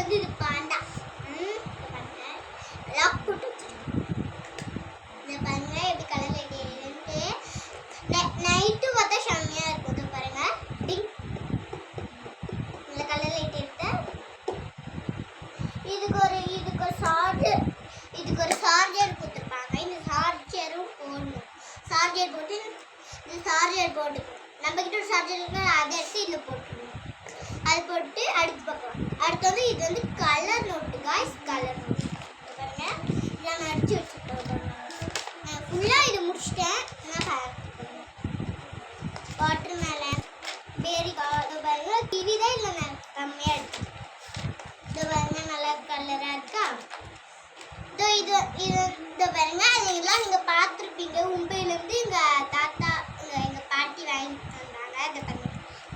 வந்து இது பாண்டா. பாருங்க லாக் போட்டு இதை பாருங்க எப்படி கலர் லைட் எரியுதுன்ட்டு. நைட்டு பார்த்தா செம்மையாக இருக்கும். இது பாருங்க டிங் இந்த கலர் லைட் எடுத்து இதுக்கு ஒரு சார்ஜர் கொடுத்துருப்பாங்க. இந்த சார்ஜரும் போடணும். சார்ஜர் போட்டு இந்த சார்ஜர் போட்டுக்கணும். நம்ம கிட்ட ஒரு சார்ஜர் இருக்கு, அதை எடுத்து இதில் போட்டுக்கணும். அது போட்டு அடுத்து பார்க்கலாம். அடுத்து வந்து இது வந்து colour note guys, colour note பாருங்க. இதில் நான் அடிச்சு வச்சுருக்கேன். நான் ஃபுல்லாக இது முடிச்சிட்டேன். நான் வாட்டர் மேலன் பேரி பாருங்க கிவி தான் இல்லை நான் கம்மியாக எடுத்தேன். இது பாருங்க நல்லா கலராக இருக்கா. இது பாருங்க இதெல்லாம் நீங்கள் பார்த்துருப்பீங்க. மும்பையிலேருந்து எங்கள் தாத்தா எங்கள் பாட்டி வாங்கிட்டு வந்தாங்க. இதை பாருங்க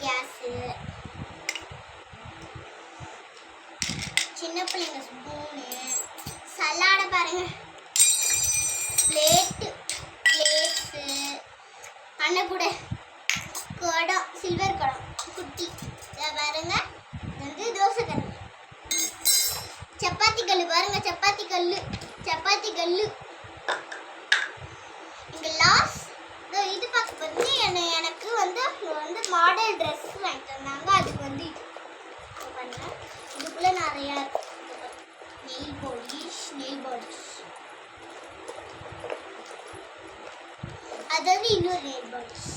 கேஸு, சின்ன பிள்ளைங்க ஸ்பூனு, சலாடை பாருங்க, பிளேட்ஸு, அன்னக்கூடை, குடம், சில்வர் குடம் குட்டி. இதை பாருங்க இது வந்து தோசை கல், சப்பாத்தி கல் பாருங்க, சப்பாத்தி கல். இங்க லாஸ்ட் இது பார்க்க வந்து எனக்கு வந்து மாடல் ட்ரெஸ் வாங்கிட்டு வந்தாங்க. அதுக்கு வந்து பாருங்க இதுக்குள்ள நிறைய நெயில் பாலிஷ் அது வந்து இன்னொரு நெயில் பாலிஷ்.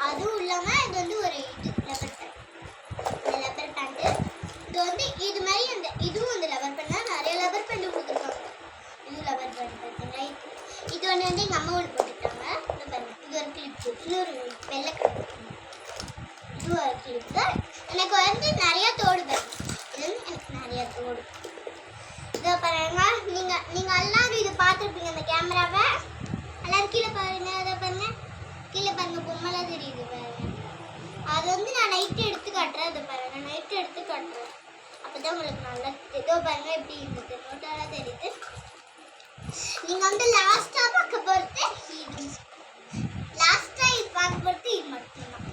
அதுவும் இல்லாமல் இது வந்து ஒரு லெபர் பேண்ட். இது வந்து இது மாதிரி இதுவும் வந்து லெபர் பேண்ட் தான். நிறைய லெபர் பேண்ட் கொடுத்துருக்காங்க. இது லெபர் பேண்ட் பார்த்தீங்களா. இது ஒன்று வந்து எங்கள் அம்மா ஒன்று போட்டுட்டாங்க. இது ஒரு கிளிப்பு, இன்னொரு வெள்ளை கலர், இது ஒரு கிளிப்பு. எனக்கு வந்து நிறையா தோடு வரும். இது வந்து எனக்கு நிறையா தோடு. இதை பாருங்க நீங்கள் எல்லாரும் இது பார்த்துருப்பீங்க அந்த கேமராவை. எல்லாரும் கீழே பாருங்க. அதை பாருங்க கீழே பாருங்க பொம்மைலாம் தெரியுது பாருங்க. அது வந்து நான் நைட்டு எடுத்து காட்டுறேன். அதை பாருங்க நான் நைட்டு எடுத்து காட்டுறேன். அப்போ தான் உங்களுக்கு நல்லா ஏதோ பாருங்க எப்படி இருந்தது நோட்டாலாம் தெரியுது. நீங்கள் வந்து லாஸ்ட்டாக பார்க்க பொறுத்து இது மட்டும்தான்.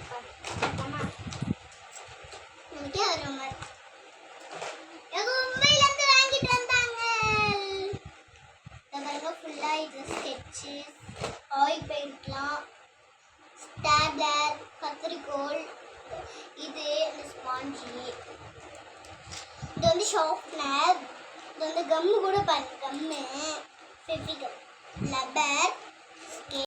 நமக்கே வர மாதிரி மும்பையிலேருந்து வாங்கிட்டு வந்தாங்க. இதை பாருங்க ஃபுல்லாக இது ஸ்கெட்சு, ஆயில் பெயிண்ட்லாம், ஸ்டாப்லர், கத்திரிக்கோல், இது இந்த ஸ்பாஞ்சி, இது வந்து ஷார்ப்னர், இது வந்து கம்மு கூட பாருங்க, கம்மு, ஃபெவிகம், லப்பர்,